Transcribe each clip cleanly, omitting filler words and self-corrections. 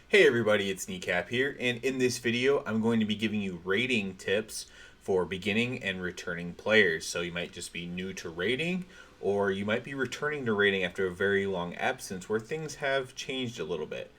Hey everybody, it's Kneecap here, and in this video I'm going to be giving you rating tips for beginning and returning players. So you might just be new to rating, or you might be returning to rating after a very long absence where things have changed a little bit.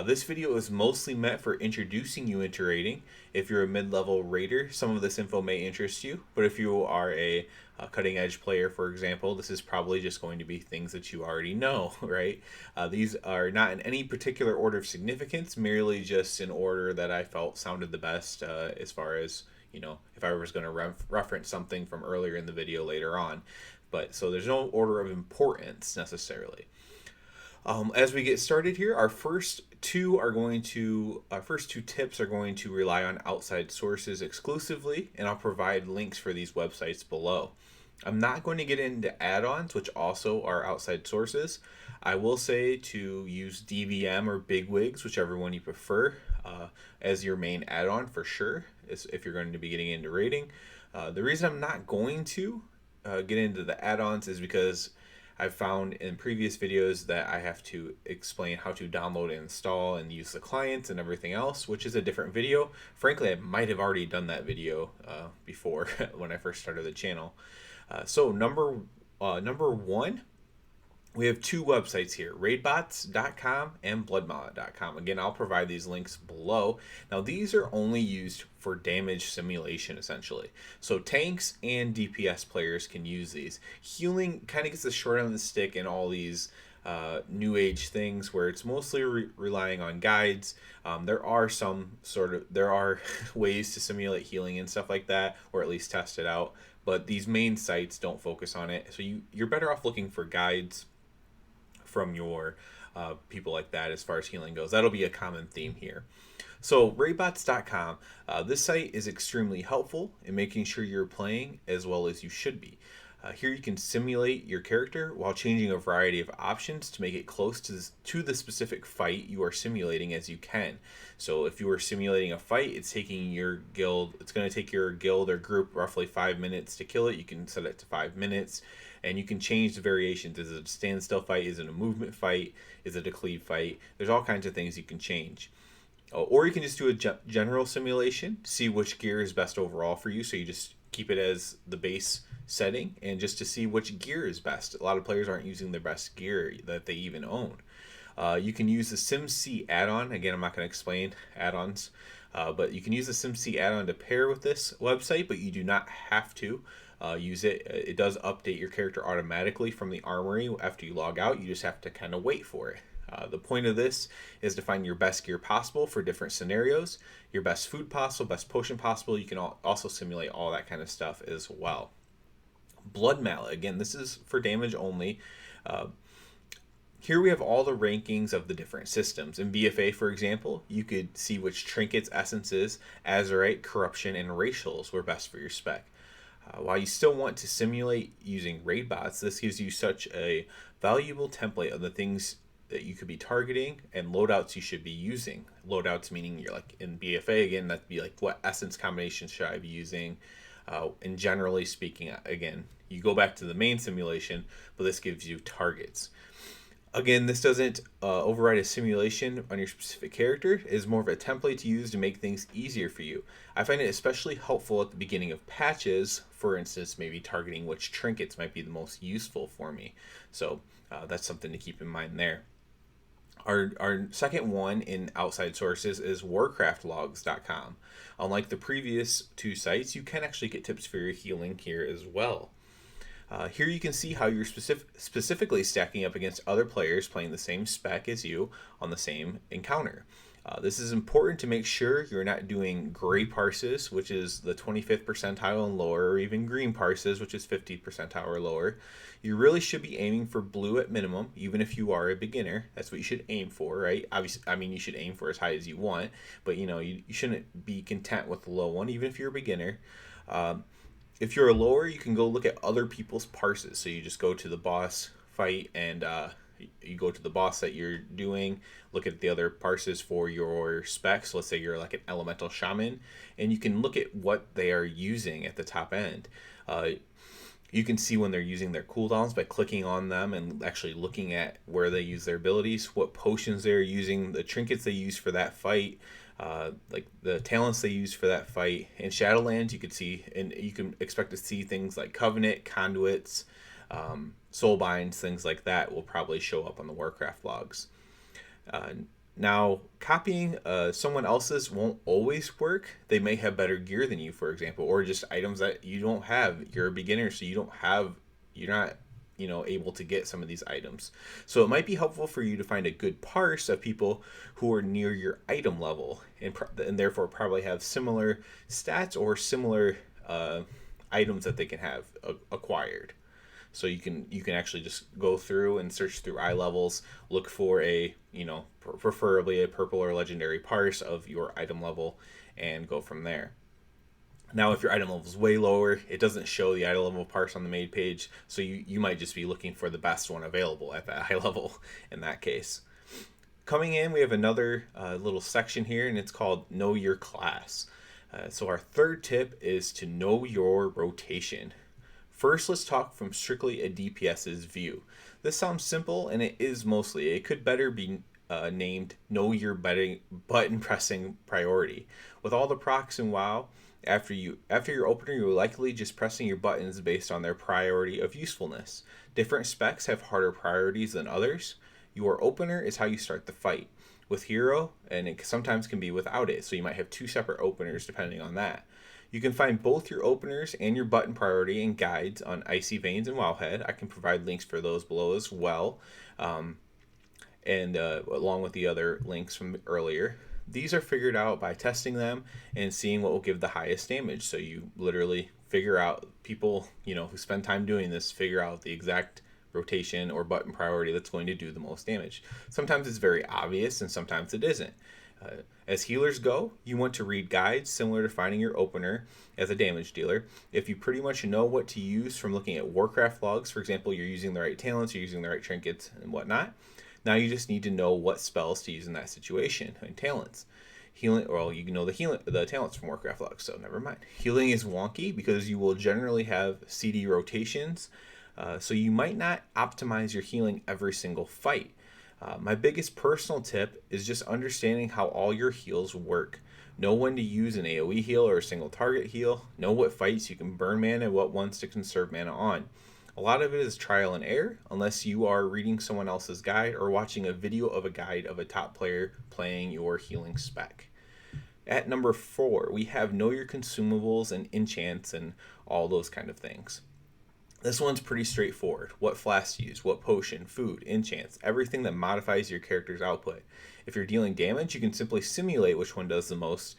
This video is mostly meant for introducing you into rating. If you're a mid-level raider, some of this info may interest you, but if you are a cutting-edge player, for example, this is probably just going to be things that you already know, right? These are not in any particular order of significance, merely just in order that I felt sounded the best as far as, if I was going to reference something from earlier in the video later on. But so there's no order of importance necessarily. As we get started here, our first two tips are going to rely on outside sources exclusively, and I'll provide links for these websites below. I'm not going to get into add-ons, which also are outside sources. I will say to use DVM or Bigwigs, whichever one you prefer, as your main add-on for sure, if you're going to be getting into rating. The reason I'm not going to get into the add-ons is because I've found in previous videos that I have to explain how to download and install and use the clients and everything else, which is a different video. Frankly, I might have already done that video before when I first started the channel. So number one, we have two websites here, raidbots.com and bloodmallet.com. Again, I'll provide these links below. Now, these are only used for damage simulation, essentially. So tanks and DPS players can use these. Healing kind of gets the short end of the stick in all these new age things where it's mostly relying on guides. There are ways to simulate healing and stuff like that, or at least test it out. But these main sites don't focus on it. So you're better off looking for guides from your people like that as far as healing goes. That'll be a common theme here. So raidbots.com, this site is extremely helpful in making sure you're playing as well as you should be. Here you can simulate your character while changing a variety of options to make it close to the specific fight you are simulating as you can. So if you are simulating a fight, it's going to take your guild or group roughly 5 minutes to kill it. You can set it to 5 minutes, and you can change the variations. Is it a standstill fight? Is it a movement fight? Is it a cleave fight? There's all kinds of things you can change. Or you can just do a general simulation, see which gear is best overall for you. So you just keep it as the base setting and just to see which gear is best. A lot of players aren't using their best gear that they even own. You can use the SimC add-on. Again, I'm not going to explain add-ons, but you can use the SimC add-on to pair with this website, but you do not have to use it. It does update your character automatically from the armory after you log out. You just have to kind of wait for it. The point of this is to find your best gear possible for different scenarios, your best food possible, best potion possible. You can also simulate all that kind of stuff as well. Blood Mallet, again, this is for damage only. Here we have all the rankings of the different systems. In BFA, for example, you could see which trinkets, essences, azurite, corruption, and racials were best for your spec. While you still want to simulate using raid bots, this gives you such a valuable template of the things that you could be targeting and loadouts you should be using. Loadouts meaning you're like in BFA, again, that'd be like what essence combinations should I be using? And generally speaking, again, you go back to the main simulation, but this gives you targets. Again, this doesn't override a simulation on your specific character. It is more of a template to use to make things easier for you. I find it especially helpful at the beginning of patches, for instance, maybe targeting which trinkets might be the most useful for me. So that's something to keep in mind there. Our second one in outside sources is warcraftlogs.com. Unlike the previous two sites, you can actually get tips for your healing here as well. Here you can see how you're specifically stacking up against other players playing the same spec as you on the same encounter. This is important to make sure you're not doing gray parses, which is the 25th percentile and lower, or even green parses, which is 50th percentile or lower. You really should be aiming for blue at minimum, even if you are a beginner. That's what you should aim for, right? Obviously, I mean, you should aim for as high as you want, but you shouldn't be content with the low one, even if you're a beginner. If you're a lower, you can go look at other people's parses. So you just go to the boss fight and you go to the boss that you're doing, look at the other parses for your specs. Let's say you're like an elemental shaman, and you can look at what they are using at the top end. You can see when they're using their cooldowns by clicking on them and actually looking at where they use their abilities, what potions they're using, the trinkets they use for that fight, like the talents they use for that fight. In Shadowlands, you could see, and you can expect to see things like Covenant, Conduits, Soulbinds, things like that will probably show up on the Warcraft logs. Uh, Now, copying someone else's won't always work. They may have better gear than you, for example, or just items that you don't have. You're a beginner, so you're not, able to get some of these items. So it might be helpful for you to find a good parse of people who are near your item level and therefore probably have similar stats or similar items that they can have acquired. So you can actually just go through and search through eye levels, look for a preferably a purple or legendary parse of your item level, and go from there. Now, if your item level is way lower, it doesn't show the item level parse on the main page, so you might just be looking for the best one available at that high level in that case. Coming in, we have another little section here, and it's called Know Your Class. So our third tip is to know your rotation. First, let's talk from strictly a DPS's view. This sounds simple, and it is mostly. It could better be named Know Your Button Pressing Priority. With all the procs in WoW, after your opener, you're likely just pressing your buttons based on their priority of usefulness. Different specs have harder priorities than others. Your opener is how you start the fight. With hero, and it sometimes can be without it, so you might have two separate openers depending on that. You can find both your openers and your button priority and guides on Icy Veins and Wowhead. I can provide links for those below as well, and along with the other links from earlier. These are figured out by testing them and seeing what will give the highest damage. So you literally figure out, people who spend time doing this figure out the exact rotation or button priority that's going to do the most damage. Sometimes it's very obvious and sometimes it isn't. As healers go, you want to read guides similar to finding your opener as a damage dealer. If you pretty much know what to use from looking at Warcraft logs, for example, you're using the right talents, you're using the right trinkets and whatnot, now you just need to know what spells to use in that situation and talents. Healing, well, you know the talents from Warcraft logs, so never mind. Healing is wonky because you will generally have CD rotations, so you might not optimize your healing every single fight. My biggest personal tip is just understanding how all your heals work. Know when to use an AoE heal or a single target heal. Know what fights you can burn mana and what ones to conserve mana on. A lot of it is trial and error, unless you are reading someone else's guide or watching a video of a guide of a top player playing your healing spec. At number 4, we have know your consumables and enchants and all those kind of things. This one's pretty straightforward. What flask to use, what potion, food, enchants, everything that modifies your character's output. If you're dealing damage, you can simply simulate which one does the most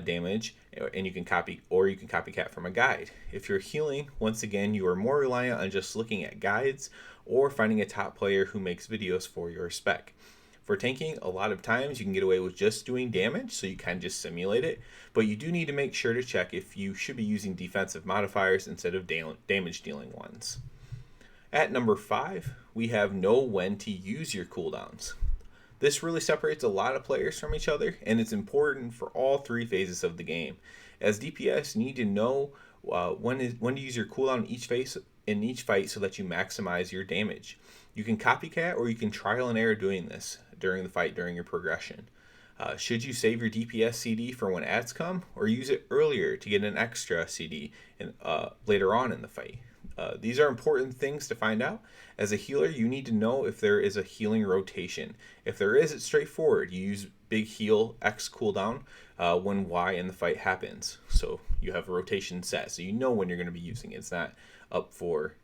damage, and you can copycat from a guide. If you're healing, once again, you are more reliant on just looking at guides or finding a top player who makes videos for your spec. For tanking, a lot of times you can get away with just doing damage, so you can just simulate it, but you do need to make sure to check if you should be using defensive modifiers instead of damage dealing ones. At number 5, we have know when to use your cooldowns. This really separates a lot of players from each other, and it's important for all 3 phases of the game. As DPS, you need to know when to use your cooldown in each fight so that you maximize your damage. You can copycat or you can trial and error doing this during the fight during your progression. Should you save your DPS CD for when ads come, or use it earlier to get an extra CD later on in the fight? These are important things to find out. As a healer, you need to know if there is a healing rotation. If there is, it's straightforward. You use big heal X cooldown when Y in the fight happens. So you have a rotation set, so you know when you're going to be using it. It's not up for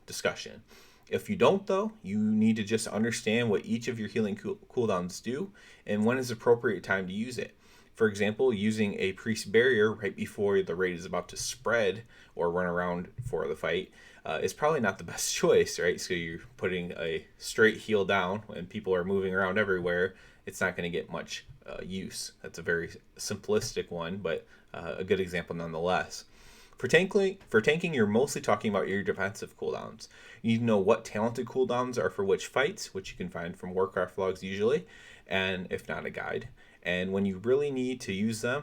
discussion. If you don't, though, you need to just understand what each of your healing cooldowns do and when is appropriate time to use it. For example, using a priest barrier right before the raid is about to spread or run around for the fight is probably not the best choice, right? So you're putting a straight heal down when people are moving around everywhere. It's not going to get much use. That's a very simplistic one, but a good example nonetheless. For tanking, you're mostly talking about your defensive cooldowns. You need to know what talented cooldowns are for which fights, which you can find from Warcraft logs usually, and if not a guide. And when you really need to use them,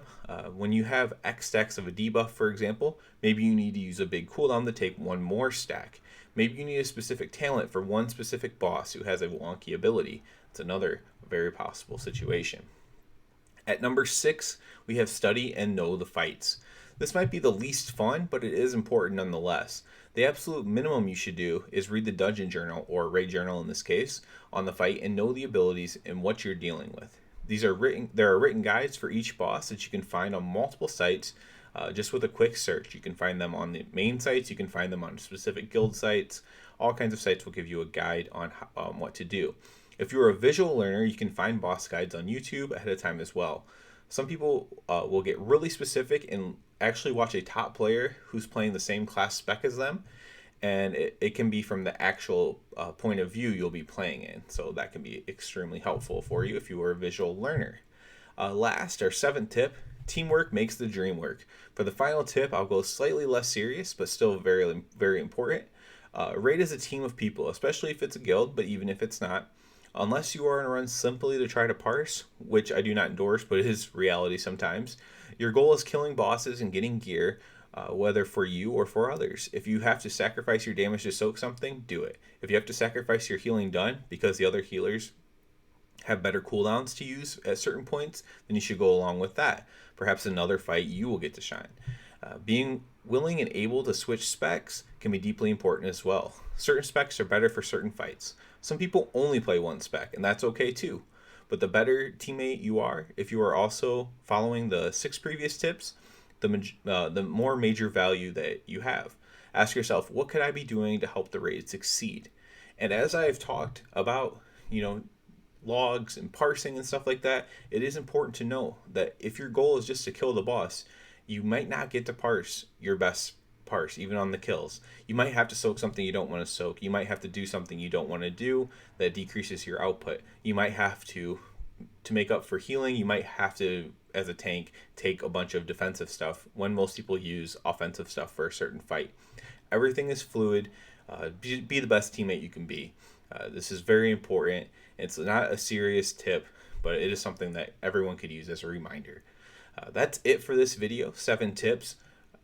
when you have X stacks of a debuff, for example, maybe you need to use a big cooldown to take one more stack. Maybe you need a specific talent for one specific boss who has a wonky ability. It's another very possible situation. At number 6, we have study and know the fights. This might be the least fun, but it is important nonetheless. The absolute minimum you should do is read the dungeon journal, or raid journal in this case, on the fight and know the abilities and what you're dealing with. There are written guides for each boss that you can find on multiple sites just with a quick search. You can find them on the main sites, you can find them on specific guild sites. All kinds of sites will give you a guide on what to do. If you're a visual learner, you can find boss guides on YouTube ahead of time as well. Some people will get really specific and actually watch a top player who's playing the same class spec as them, and it can be from the actual point of view you'll be playing in. So that can be extremely helpful for you if you are a visual learner. Last, our 7th tip, teamwork makes the dream work. For the final tip, I'll go slightly less serious, but still very, very important. Raid is a team of people, especially if it's a guild, but even if it's not. Unless you are on a run simply to try to parse, which I do not endorse, but it is reality sometimes, your goal is killing bosses and getting gear, whether for you or for others. If you have to sacrifice your damage to soak something, do it. If you have to sacrifice your healing done because the other healers have better cooldowns to use at certain points, then you should go along with that. Perhaps another fight you will get to shine. Being willing and able to switch specs can be deeply important as well. Certain specs are better for certain fights. Some people only play one spec, and that's okay too. But the better teammate you are, if you are also following the 6 previous tips, the more major value that you have. Ask yourself, what could I be doing to help the raid succeed? And as I have talked about, logs and parsing and stuff like that, it is important to know that if your goal is just to kill the boss, you might not get to parse your best parse, even on the kills. You might have to soak something you don't want to soak. You might have to do something you don't want to do that decreases your output. You might have to make up for healing, you might have to, as a tank, take a bunch of defensive stuff when most people use offensive stuff for a certain fight. Everything is fluid. Be the best teammate you can be. This is very important. It's not a serious tip, but it is something that everyone could use as a reminder. That's it for this video, 7 tips.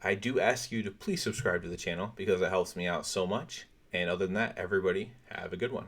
I do ask you to please subscribe to the channel because it helps me out so much. And other than that, everybody have a good one.